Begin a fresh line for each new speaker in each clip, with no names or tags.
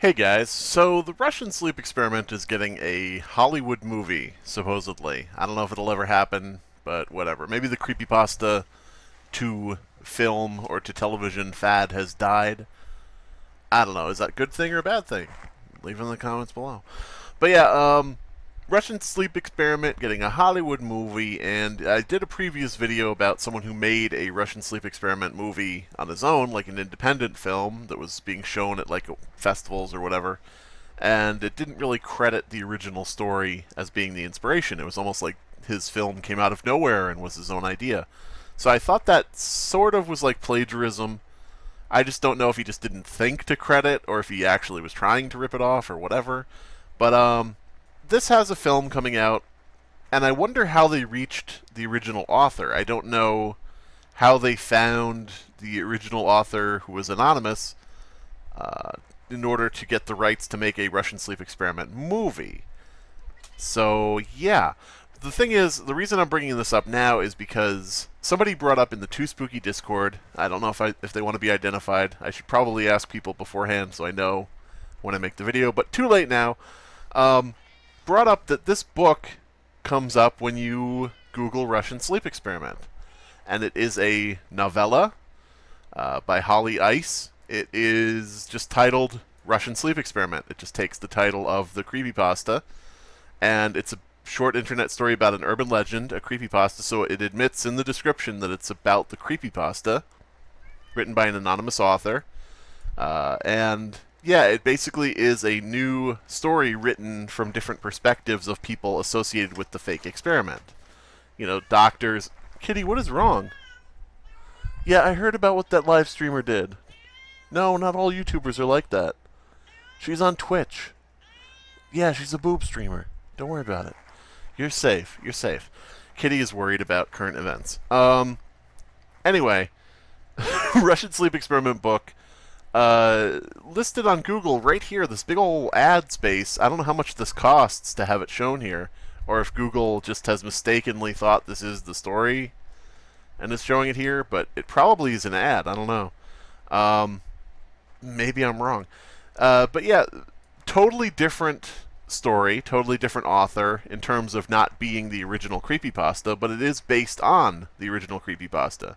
Hey guys, so the Russian sleep experiment is getting a Hollywood movie, supposedly. I don't know if it'll ever happen, but whatever. Maybe the creepypasta to film or to television fad has died. I don't know. Is that a good thing or a bad thing? Leave in the comments below. But yeah, Russian sleep experiment getting a Hollywood movie, and I did a previous video about someone who made a Russian sleep experiment movie on his own, like an independent film that was being shown at like festivals or whatever, and it didn't really credit the original story as being the inspiration. It was almost like his film came out of nowhere and was his own idea. So I thought that sort of was like plagiarism. I just don't know if he just didn't think to credit or if he actually was trying to rip it off or whatever. But this has a film coming out, and I wonder how they reached the original author. I don't know how they found the original author, who was anonymous, in order to get the rights to make a Russian sleep experiment movie. So, yeah. The thing is, the reason I'm bringing this up now is because somebody brought up in the Too Spooky Discord, I don't know if they want to be identified. I should probably ask people beforehand so I know when I make the video, but too late now. Brought up that this book comes up when you Google Russian sleep experiment. And it is a novella by Holly Ice. It is just titled Russian sleep experiment. It just takes the title of the creepypasta, and it's a short internet story about an urban legend, a creepypasta, so it admits in the description that it's about the creepypasta, written by an anonymous author, and yeah, it basically is a new story written from different perspectives of people associated with the fake experiment. You know, doctors... Kitty, what is wrong? Yeah, I heard about what that live streamer did. No, not all YouTubers are like that. She's on Twitch. Yeah, she's a boob streamer. Don't worry about it. You're safe. You're safe. Kitty is worried about current events. Anyway, Russian sleep experiment book. Listed on Google right here, this big old ad space. I don't know how much this costs to have it shown here, or if Google just has mistakenly thought this is the story and is showing it here, but it probably is an ad. I don't know. Maybe I'm wrong. But yeah, totally different story, totally different author in terms of not being the original creepypasta, but it is based on the original creepypasta.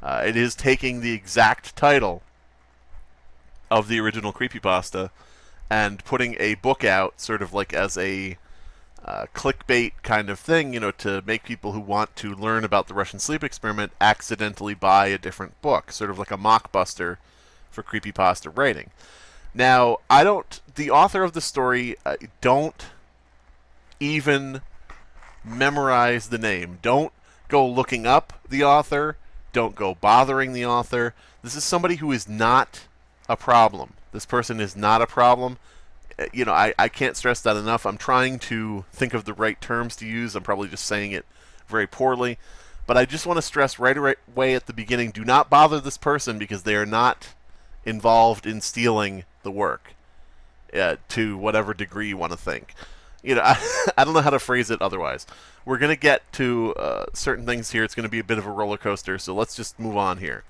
It is taking the exact title of the original creepypasta and putting a book out sort of like as a clickbait kind of thing, you know, to make people who want to learn about the Russian sleep experiment accidentally buy a different book, sort of like a mockbuster for creepypasta writing. Now, the author of the story, don't even memorize the name. Don't go looking up the author. Don't go bothering the author. This is somebody who is not a problem. This person is not a problem. You know, I can't stress that enough. I'm trying to think of the right terms to use. I'm probably just saying it very poorly. But I just want to stress right away at the beginning, do not bother this person because they are not involved in stealing the work to whatever degree you want to think. You know, I don't know how to phrase it otherwise. We're going to get to certain things here. It's going to be a bit of a roller coaster, so let's just move on here.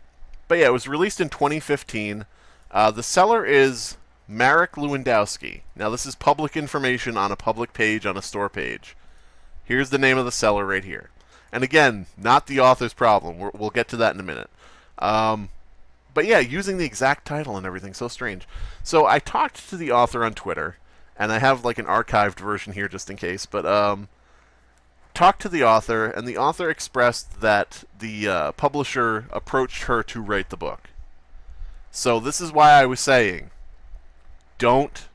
But yeah, it was released in 2015. The seller is Marek Lewandowski. Now, this is public information on a public page, on a store page. Here's the name of the seller right here. And again, not the author's problem. We'll get to that in a minute. But yeah, using the exact title and everything, so strange. So I talked to the author on Twitter, and I have like an archived version here just in case, but talked to the author, and the author expressed that the publisher approached her to write the book. So this is why I was saying, don't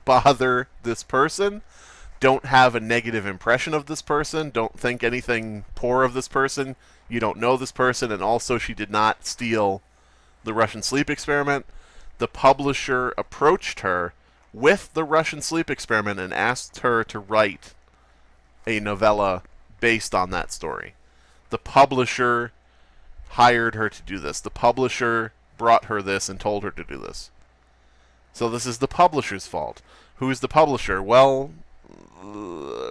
bother this person. Don't have a negative impression of this person. Don't think anything poor of this person. You don't know this person, and also she did not steal the Russian sleep experiment. The publisher approached her with the Russian sleep experiment and asked her to write a novella based on that story. The publisher hired her to do this. The publisher brought her this and told her to do this. So this is the publisher's fault. Who is the publisher? Well,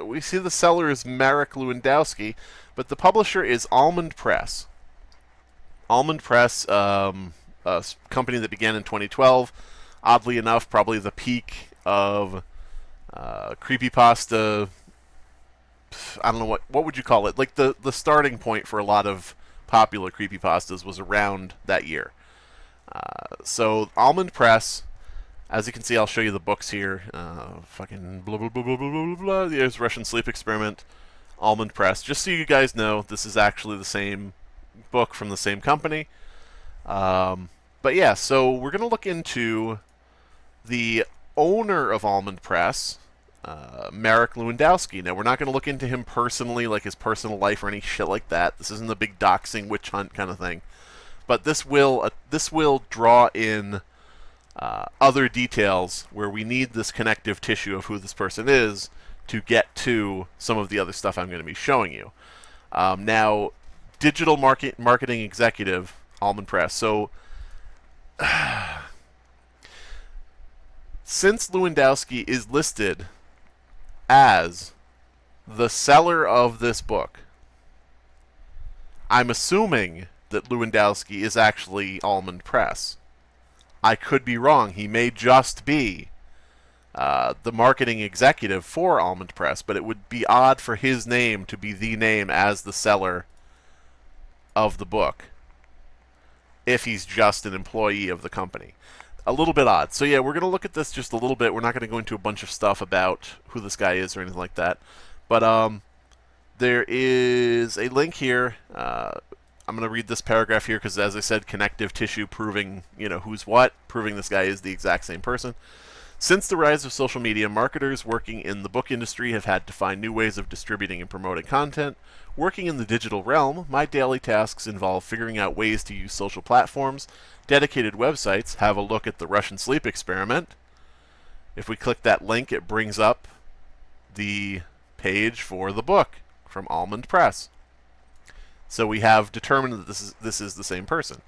we see the seller is Marek Lewandowski, but the publisher is Almond Press. Almond Press, a company that began in 2012. Oddly enough, probably the peak of creepypasta. I don't know what would you call it. Like the starting point for a lot of popular creepypastas was around that year. So Almond Press, as you can see, I'll show you the books here. Fucking blah blah blah blah blah blah blah. There's Russian Sleep Experiment, Almond Press. Just so you guys know, this is actually the same book from the same company. But yeah, so we're gonna look into the owner of Almond Press, Marek Lewandowski. Now, we're not going to look into him personally, like his personal life or any shit like that. This isn't a big doxing witch hunt kind of thing. But this will draw in other details where we need this connective tissue of who this person is to get to some of the other stuff I'm going to be showing you. Now, digital marketing executive, Almond Press. So, since Lewandowski is listed as the seller of this book, I'm assuming that Lewandowski is actually Almond Press. I could be wrong. He may just be the marketing executive for Almond Press, but it would be odd for his name to be the name as the seller of the book if he's just an employee of the company. A little bit odd. So yeah, we're going to look at this just a little bit. We're not going to go into a bunch of stuff about who this guy is or anything like that. But there is a link here. I'm going to read this paragraph here because, as I said, connective tissue proving, who's what, proving this guy is the exact same person. Since the rise of social media, marketers working in the book industry have had to find new ways of distributing and promoting content. Working in the digital realm, my daily tasks involve figuring out ways to use social platforms, dedicated websites. Have a look at the Russian Sleep Experiment. If we click that link, it brings up the page for the book from Almond Press. So we have determined that this is the same person.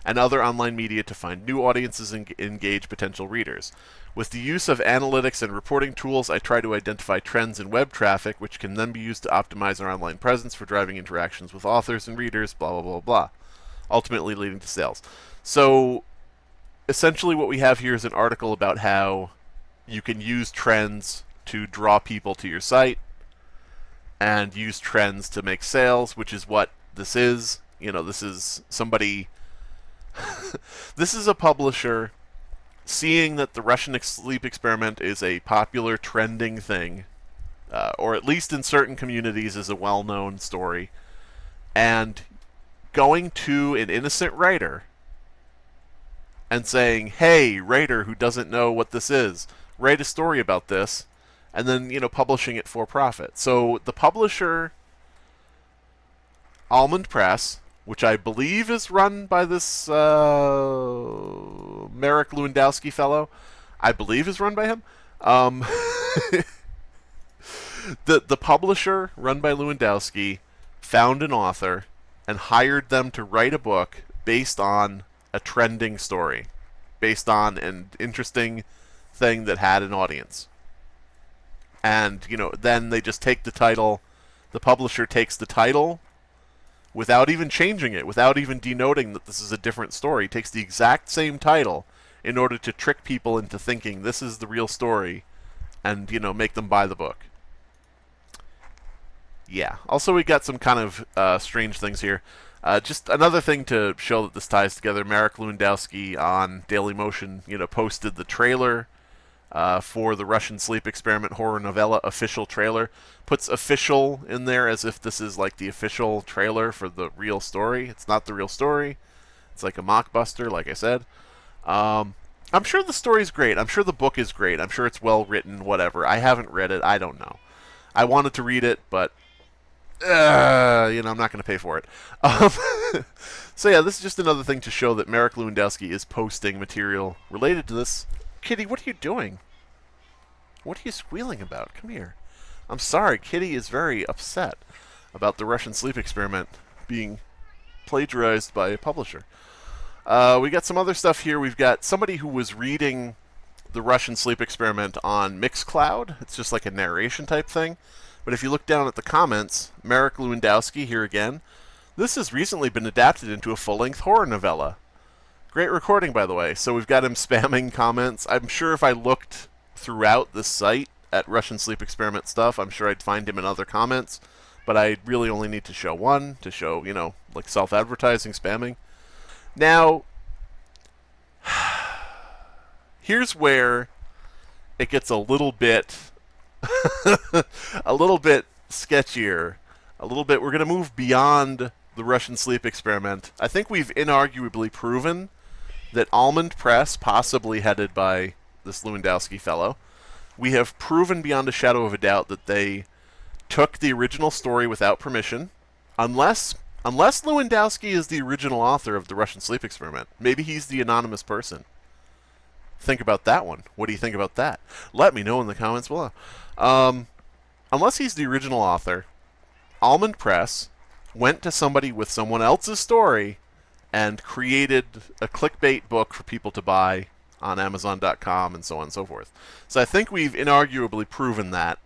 And other online media to find new audiences and engage potential readers. With the use of analytics and reporting tools, I try to identify trends in web traffic, which can then be used to optimize our online presence for driving interactions with authors and readers, blah, blah, blah, blah, ultimately leading to sales. So essentially what we have here is an article about how you can use trends to draw people to your site and use trends to make sales, which is what this is. This is somebody... this is a publisher seeing that the Russian Sleep Experiment is a popular, trending thing, or at least in certain communities is a well-known story, and going to an innocent writer and saying, hey, writer who doesn't know what this is, write a story about this, and then, publishing it for profit. So the publisher, Almond Press, which I believe is run by this Marek Lewandowski fellow. I believe is run by him. The publisher, run by Lewandowski, found an author and hired them to write a book based on a trending story, based on an interesting thing that had an audience. And, then they just take the title, the publisher takes the title, without even changing it, without even denoting that this is a different story, takes the exact same title in order to trick people into thinking this is the real story and, make them buy the book. Yeah. Also, we got some kind of strange things here. Just another thing to show that this ties together, Marek Lewandowski on Dailymotion, posted the trailer for the Russian Sleep Experiment horror novella official trailer. Puts official in there as if this is like the official trailer for the real story. It's not the real story. It's like a mockbuster, like I said. I'm sure the story's great. I'm sure the book is great. I'm sure it's well written, whatever. I haven't read it. I don't know. I wanted to read it, but I'm not going to pay for it. So yeah, this is just another thing to show that Marek Lewandowski is posting material related to this. Kitty, what are you doing? What are you squealing about? Come here. I'm sorry, Kitty is very upset about the Russian Sleep Experiment being plagiarized by a publisher. We got some other stuff here. We've got somebody who was reading the Russian Sleep Experiment on Mixcloud. It's just like a narration type thing. But if you look down at the comments, Marek Lewandowski here again, this has recently been adapted into a full-length horror novella. Great recording, by the way. So we've got him spamming comments. I'm sure if I looked throughout the site at Russian sleep experiment stuff, I'm sure I'd find him in other comments. But I really only need to show one to show, like self-advertising, spamming. Now, here's where it gets a little bit sketchier. We're going to move beyond the Russian sleep experiment. I think we've inarguably proven that Almond Press, possibly headed by this Lewandowski fellow, we have proven beyond a shadow of a doubt that they took the original story without permission, unless Lewandowski is the original author of the Russian sleep experiment. Maybe he's the anonymous person. Think about that one. What do you think about that? Let me know in the comments below. Unless he's the original author, Almond Press went to somebody with someone else's story and created a clickbait book for people to buy on Amazon.com and so on and so forth. So I think we've inarguably proven that.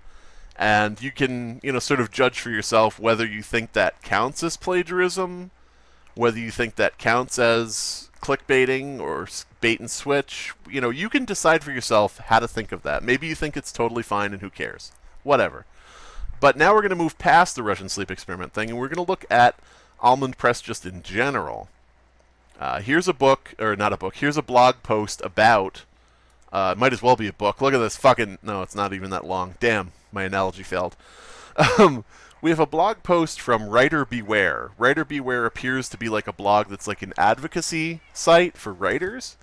And you can, sort of judge for yourself whether you think that counts as plagiarism, whether you think that counts as clickbaiting or bait and switch. You can decide for yourself how to think of that. Maybe you think it's totally fine and who cares. Whatever. But now we're going to move past the Russian sleep experiment thing, and we're going to look at Almond Press just in general. Here's a book, or not a book, here's a blog post about, it might as well be a book. Look at this fucking, no, it's not even that long. Damn, my analogy failed. We have a blog post from Writer Beware. Writer Beware appears to be like a blog that's like an advocacy site for writers,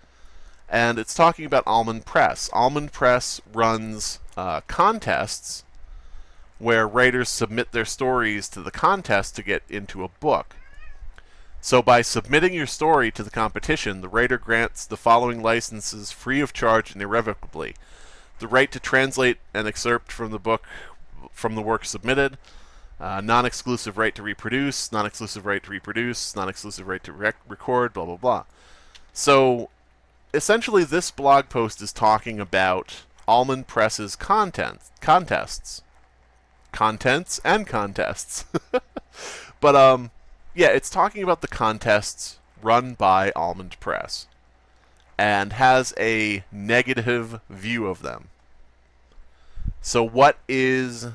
and it's talking about Almond Press. Almond Press runs contests where writers submit their stories to the contest to get into a book. So by submitting your story to the competition, the writer grants the following licenses free of charge and irrevocably: the right to translate an excerpt from the work submitted, non-exclusive right to reproduce, non-exclusive right to reproduce, non-exclusive right to record, blah, blah, blah. So essentially this blog post is talking about Almond Press's contents and contests. But yeah, it's talking about the contests run by Almond Press and has a negative view of them. So what is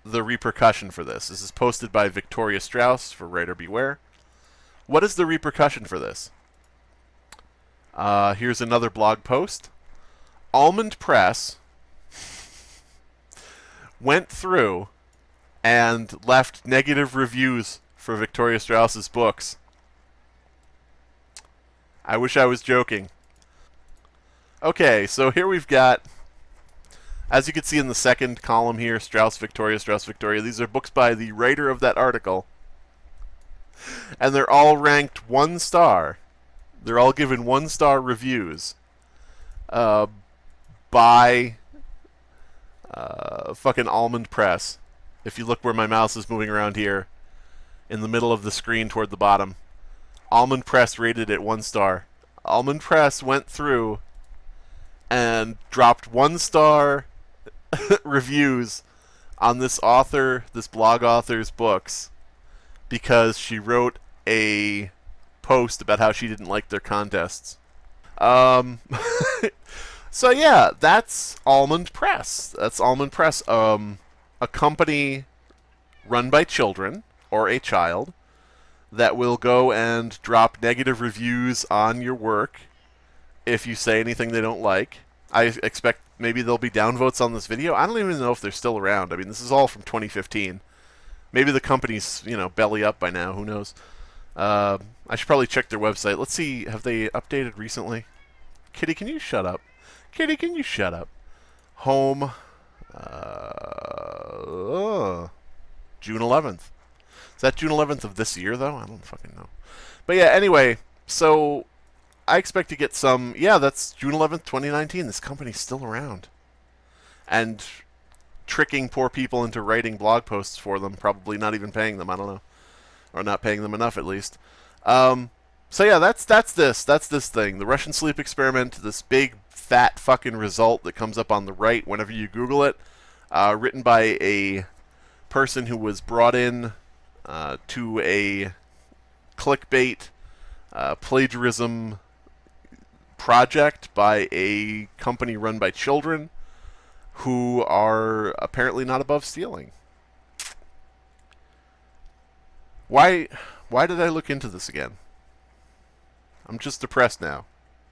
the repercussion for this? This is posted by Victoria Strauss for Writer Beware. What is the repercussion for this? Here's another blog post. Almond Press went through and left negative reviews for Victoria Strauss's books. I wish I was joking. Okay, so here we've got, as you can see in the second column here, Strauss, Victoria, Strauss, Victoria. These are books by the writer of that article. And they're all ranked 1 star. They're all given 1-star reviews by fucking Almond Press. If you look where my mouse is moving around here, in the middle of the screen toward the bottom, Almond Press rated it 1 star. Almond Press went through and dropped 1-star reviews on this blog author's books because she wrote a post about how she didn't like their contests. So yeah, that's Almond Press. That's Almond Press, a company run by children, or a child, that will go and drop negative reviews on your work if you say anything they don't like. I expect maybe there'll be downvotes on this video. I don't even know if they're still around. I mean, this is all from 2015. Maybe the company's, belly up by now. Who knows? I should probably check their website. Let's see. Have they updated recently? Kitty, can you shut up? Kitty, can you shut up? Home. June 11th. Is that June 11th of this year, though? I don't fucking know. But yeah, anyway, so I expect to get some... Yeah, that's June 11th, 2019. This company's still around. And tricking poor people into writing blog posts for them, probably not even paying them, I don't know. Or not paying them enough, at least. So yeah, that's this thing. The Russian sleep experiment, this big, fat fucking result that comes up on the right whenever you Google it, written by a person who was brought in to a clickbait plagiarism project by a company run by children who are apparently not above stealing. Why did I look into this again? I'm just depressed now.